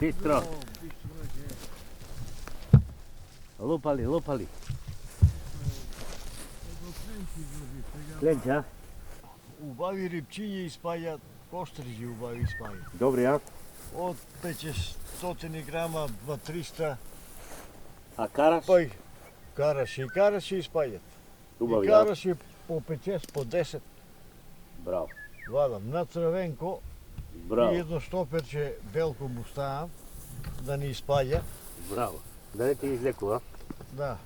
Бистро. Лупали. Кленча. Убави рибчиња испаѓаат, кострижи убави испаѓаат. Добри, а? Од 500 грама, 2-300, А караш? па караши испаѓаат. Убави, И а? караши по 5-6, по 10 Браво. вадам на црвенко и Браво. едно штоперче белко му ставам да не испаѓа. Браво. Да не ти излекува? Да.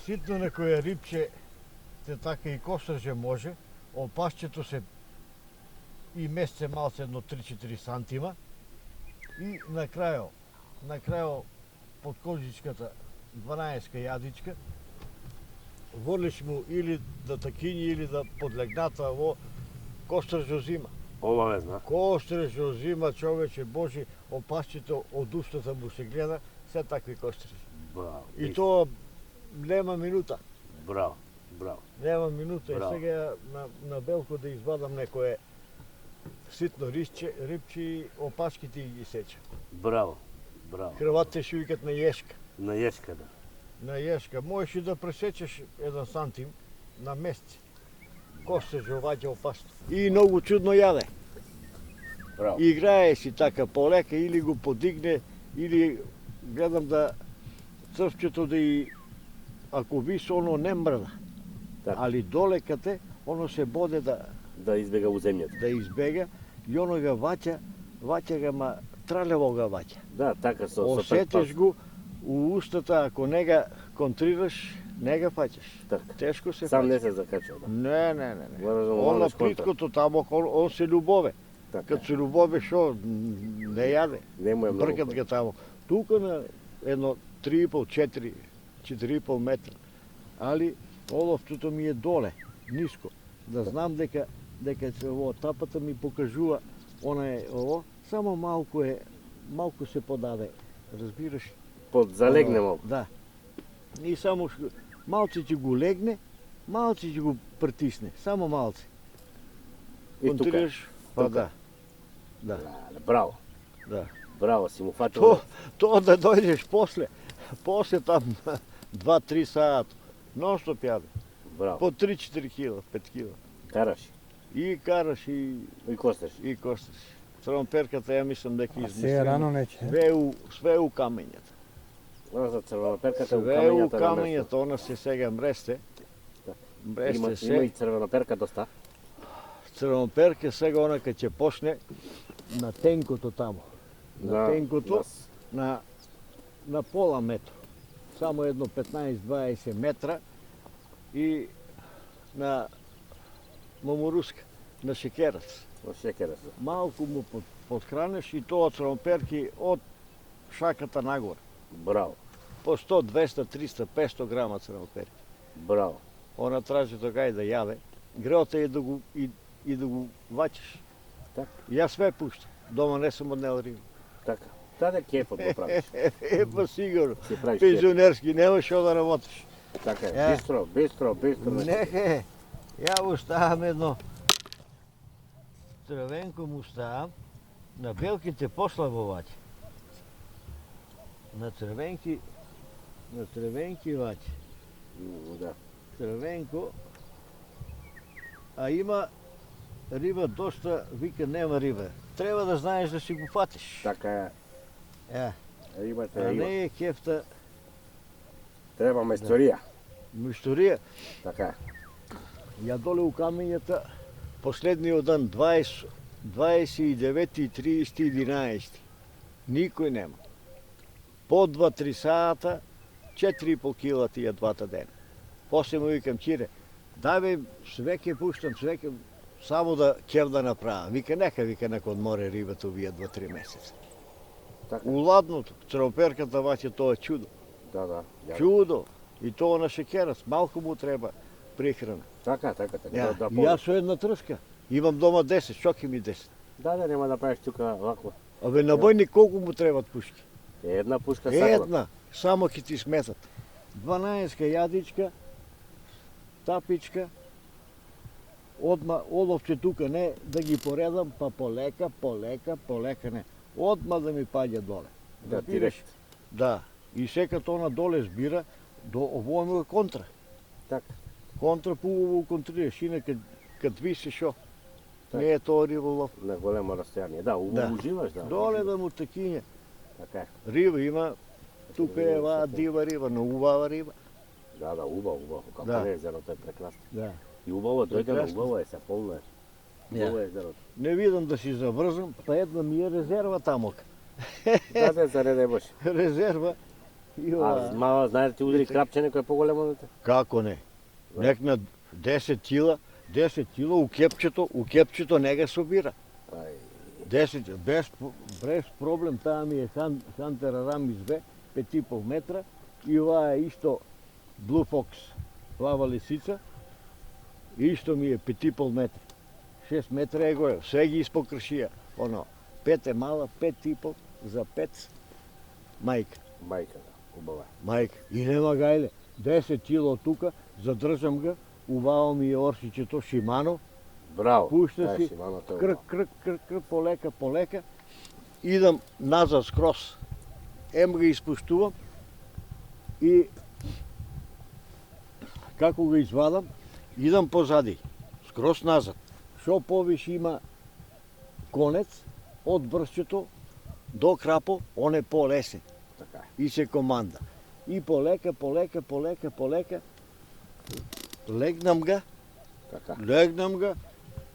Ситно некоја рибче, те така и кострже може, опашчето се и месце малце едно 3-4 сантима и на крајо под кожичката 12-ка јадичка, волиш му или да такињи или да подлегната во костржо зима. Обавезно. Костржо зима, човече Божи, опашчето од устата му се гледа, се такви костржи. Браво. И тоа нема минута. Браво. Нема минута. Браво. И сега на белко да извадам некое ситно рибче и опашките и ги сечам. Браво. Крватите ще викат на јешка. На јешка, да. На јешка. Можеш и да пресечеш 1 сантим на месец. Косте жоваѓа опасно. И многу чудно јаде. Браво. Играе си така полека или го подигне, или гледам да црвчето да и ако више оно не мрда. Така. Али долекате, оно се боде Да избега у земјата. да избега и оно га ваќа га, ма тралево га ваќа. Да, така со Осетиш го у устата, ако не га контрираш, не га фаќаш. Така. Тешко се Сам фаќа. не се закачал, да. Не. Мораш да му Оно малеш контра. плиткото тамо, он се љубове. Така. Кад се љубове шо, не јаде. Не му е многу. Бркат га тамо. Тука на едно 3,5, 4,5 метра. Али оловчето ми е доле, ниско. Да знам дека се ово тапата ми покажува, она е ово, само малку се подаде. Разбираш? Под залегне Оно, малку. Да. И само малце ќе го легне, малце ќе го притисне, само малце. И тука. Контрираш? Па Тука. да. Браво. Да. Браво, си му фатил. То да дојдеш после там 2-3 сата, нон-стоп јаде. Браво. По 3-4 кила, 5 кила. Караш. И караш и костеш. костиш. Црвоперката ја мислам дека Сега измислила. рано неќе. Све у камењата. Она за црвеноперката у Све у камењата на место. камењата, она се сега мресте. Да. Мресте Има и се. црвеноперка доста. Црвоперка сега она кај ќе почне на тенкото тамо. На тенкото, на пола метро. Само едно 15-20 метра и на моморуска, на шекерац. Во шекера се. Малку му подхранеш и тоа црвоперки од шаката нагоре. Браво. По 100, 200, 300, 500 грама црвоперки. Браво. Она тражи тогај да јаде. Греота е да го ваќаш. Така. Јас све пуштам. Дома не сум однел риба. Така. Таде кефот го правиш. Па сигурно. Си правиш кеф. Пензионерски, немаш што да работиш. Така е. Ја. Бистро. Не, ја му ставам едно црвенко му ставам, на белките послабо ваќе. На црвенки ваќе. Да. Црвенко, а има риба доста, вика нема риба. Треба да знаеш да си го фатиш. Така е. Ја, Рибата а има. не е кефта Треба мајсторија. мишторија. Така е. Ја доле у камењата последниот дан 29 и 30 11. Никој нема. По 2-3 сата 4,5 кила тие двата дена. После му викам ќире, дај све ке пуштам, све ке само да кев да направам. Вика нека одморе рибата овие 2-3 месеца. Така. У ладното, црвоперката ваќе тоа чудо. Да. Ја. Чудо. И тоа на шекерац, малку му треба прехрана. Така. Ја, Да, и јас со една тршка. Имам дома 10, шоки ми 10. Да, нема да правиш тука вако. Абе на бојник колку му требат пушки? Една пушка сакла. Една, само ќе ти сметат. 12 јадичка, тапичка, одма оловче тука не да ги поредам, па полека не. Одма да ми паѓа доле. Да, Разбираш? директ. Да. И секад она доле збира до овој контра. Така. Контра поубаво контрираш, инака кад висиш шо. Така. Не е тоа риболов. На големо растојание. Да, уживаш, да. Доле да му такиње. Така е. Риба има, тука е оваа дива риба, но убава риба. Да, убаво. Како Да. не езерото е прекрасно. Да. И убаво дојде, Прекрасно. убаво е, се полно е. Убаво е езерото. Не видам да си заврзам, па една ми е резерва тамока. Да, за не може. Резерва. И ова. Мала, знаете, ти удри крапче некој поголемо од те? Како не? Нек на 10 кила у кепчето не ga собира. Ај, 10, без проблем, таа ми е Хантер Арамис 2, 5,5 метра, и ова е исто Blue Fox, плава лисица, исто ми е 5,5 метра. 6 метра е гоја, све ги испокршија. Оно, 5 е мала, 5,5 за 5 мајка. мајка, да, убава. Мајка. И нема гајле. 10 кило тука, задржам га, убаво ми е орсичето Шимано, Браво. пушта Да, си, Шиманото е крк, убаво. полека, идам назад скрос. Ем го испуштувам и како го извадам, идам позади, скрос назад. Шо повише има конец од бршчето до крапо, он е полесен Така е. и се команда. И полека, легнам га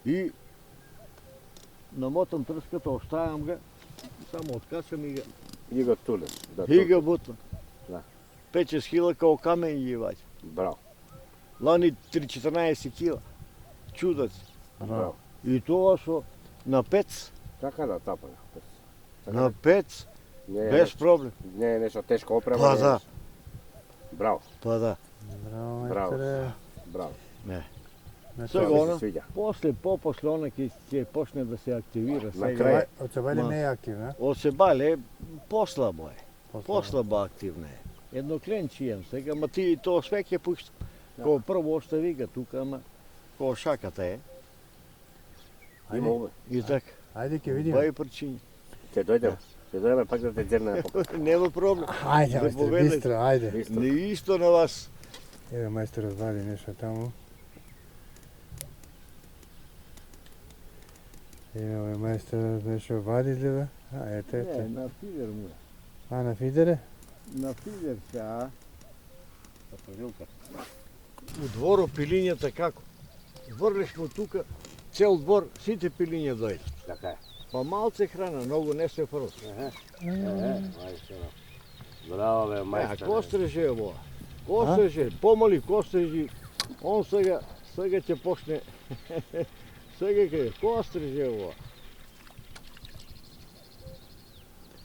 и намотам трската, оставам га, само откачам и И го тулеш. Да, га бутвам. Да. 5-6 хила као камен ги ваѓа. Браво. Лани 3-14 кила. Чудат. Браво. И тоа со на пец, Така да, тапа. на пец, Не е без проблем. Не е нешто тешко опрема. Па не е да. нешто. Браво, Па да. Браво, Браво. мајсторе. браво. Не. Значи, Сега Тоа ми она, се свиѓа. после она ќе почне да се активира На сега. крај. Од Цебали Ма. не е активна. Од Себале послабо е. Послабо. Послабо активна е. Едно кленчи имам сега, ма ти и тоа све ќе пушта. Ко прво остави га тука, ама ко шаката е. Има убаво. И така. Ајде ќе видиме. Бај причини. Ќе дојдеме. Ќе дојдеме пак да те дзерне на показ. Нема проблем. Ајде, Да мајсторе, поведеш. бистро, ајде. Исто. Не исто на вас. Еве мајсторе вади нешто таму. Еве мајсторе нешто вади ли бе? А, ете, Не, ете. на фидер му е. А, на фидере? На фидер са. У дворо пилињата како? Врлиш му тука, цел двор, сите пилиња дојдат. Така е. Па малце храна, многу не се фрла. Мајстора. Браво, бе, А, мајстор. костреже е во. Костреже, помали кострежи. Он сега ќе почне. Сега ќе костреже е во.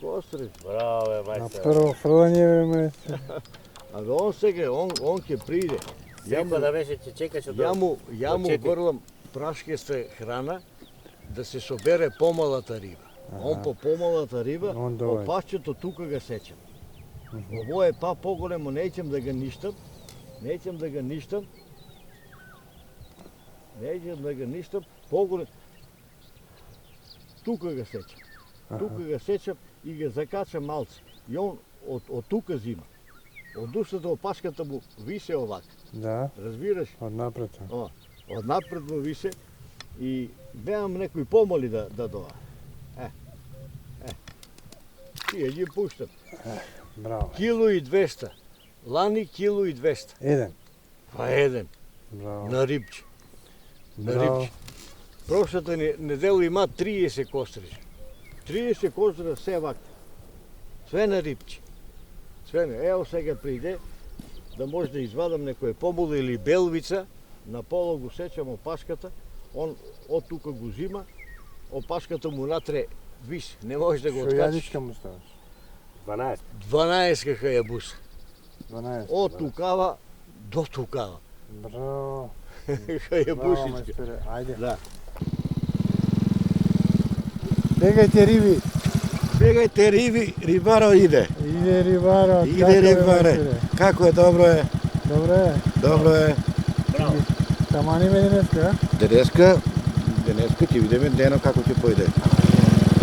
Костреж. Браво, бе, На мајстор. прво фрлање, бе, мајсторе. А он сега, он ќе приде. Секој да беше ќе чекаш од Ја му четири. врлам прашкеста храна да се собере помалата риба. Он по помалата риба, Он доаѓа. опашчето тука го сечам. Ово е па поголемо, неќем да го ништам. Поголем. Тука го сечам. Тука го сечам и го закачам малце. И он од тука зима. Од устата опашката му висе овака. Да, Разбираш? од напред. Од напред му висе и беам некои помали да доа. Тие ги пуштам. Браво. Кило и 200. Лани кило и 200. Еден. Па еден Браво. на рибче. На Браво. рибче. Прошлата недела има 30 кострежа. 30 кострежа се вака. Све на рибче. Све на. Ево сега приде да може да извадам некоја помола или белвица, на пола го сечам опашката, он од тука го зима, опашката му натре вис, не може да го Шо откачиш. јадичка му ставаш? 12. 12 кака ја буса. 12. Од тукава до тукава. Браво. Кај ја Браво, бусичка. мајсторе. Ајде. Да. Бегајте риби. Бегајте риби, рибаро иде. Иде рибаро. Иде како е, рибаре. мајсторе? Како е, добро е, Добро е. добро е. Тамани ме денеска, Денеска ќе видиме дено како ќе појде.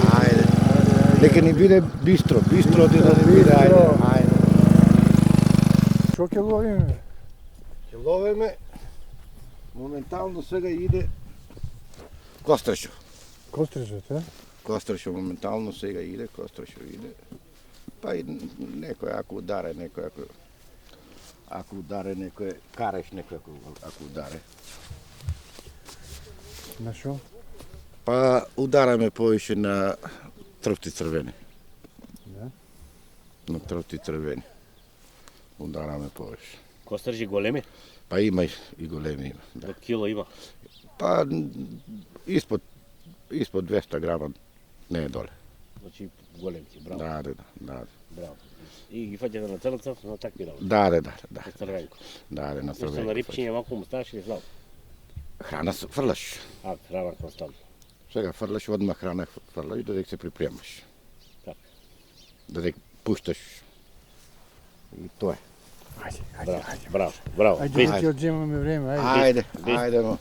Ајде. а? Ајде, ајде. Нека ни биде бистро, бистро ти да ни биде, ајде, ајде. Што ќе ловиме? Ќе ловиме, моментално сега иде костршо. Кострижот, е? Костршо моментално сега иде, костршо иде. Па и некој ако ударе, некој ако ударе, некој кареш, некој ако ударе. На шо? Па удараме повише на трвти црвени. Да. На трвти црвени. Удараме повише. Костржи големи? Па има и големи има. Да. До кило има? Па испод 200 грама не е доле. Значи големци, браво. Да. Браво. И ги фаќате на црнцов на такви работи. Да. На црвенко. Да, на Зашто на црвени. рипчиња малку му ставаш или слабо? Храна фрлаш. А, храна константно. Сега фрлаш, одма храна фрлаш, додека се припремаш. Така. Додека пушташ. И тоа е. Ајде, Браво. Ајде да Виски. ти одземаме време, ајде. Ајде, но.